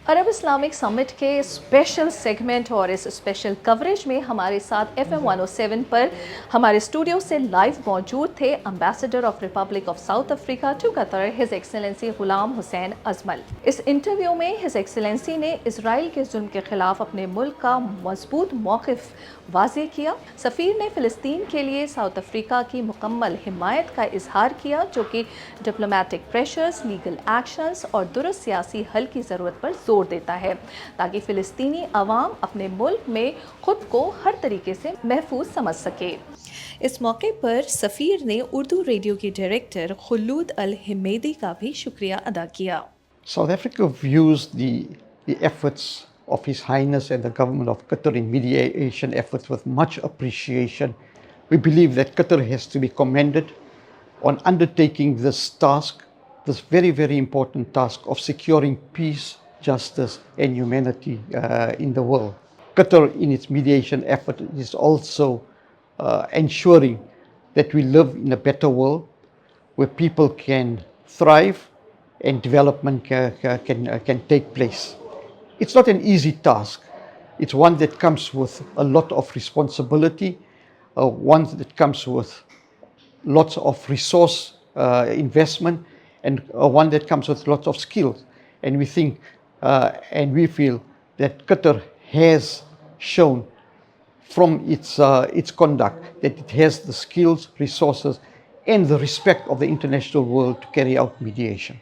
عرب Islamic سمٹ کے special segment اور اس special coverage میں ہمارے ساتھ FM 107 پر ہمارے اسٹوڈیو سے لائیو موجود تھے ambassador of republic of South Africa to Qatar his excellency Ghulam Hussain Asmal. اس انٹرویو میں ہز ایکسلنسی نے اسرائیل کے ظلم کے خلاف اپنے ملک کا مضبوط موقف واضح کیا۔ سفیر نے فلسطین کے لیے ساؤتھ افریقہ کی مکمل حمایت کا اظہار کیا، جو کہ ڈپلومیٹک پریشرز، لیگل ایکشنز اور درست سیاسی حل کی ضرورت پر زور دیتا ہے تاکہ فلسطینی عوام اپنے ملک میں خود کو ہر طریقے سے محفوظ سمجھ سکے۔ اس موقع پر سفیر نے اردو ریڈیو کے ڈائریکٹر خلود الحمیدی کا بھی شکریہ ادا کیا۔ South Africa views the efforts of His Highness and the government of Qatar in mediation efforts with much appreciation. We believe that Qatar has to be commended on undertaking this task, this very, very important task of securing peace, justice and humanity in the world. Qatar in its mediation effort is also ensuring that we live in a better world where people can thrive and development can take place. It's not an easy task. It's one that comes with a lot of responsibility, one that comes with lots of resource investment, and one that comes with lots of skills. And we think and we feel that Qatar has shown from its conduct that it has the skills, resources, and the respect of the international world to carry out mediation.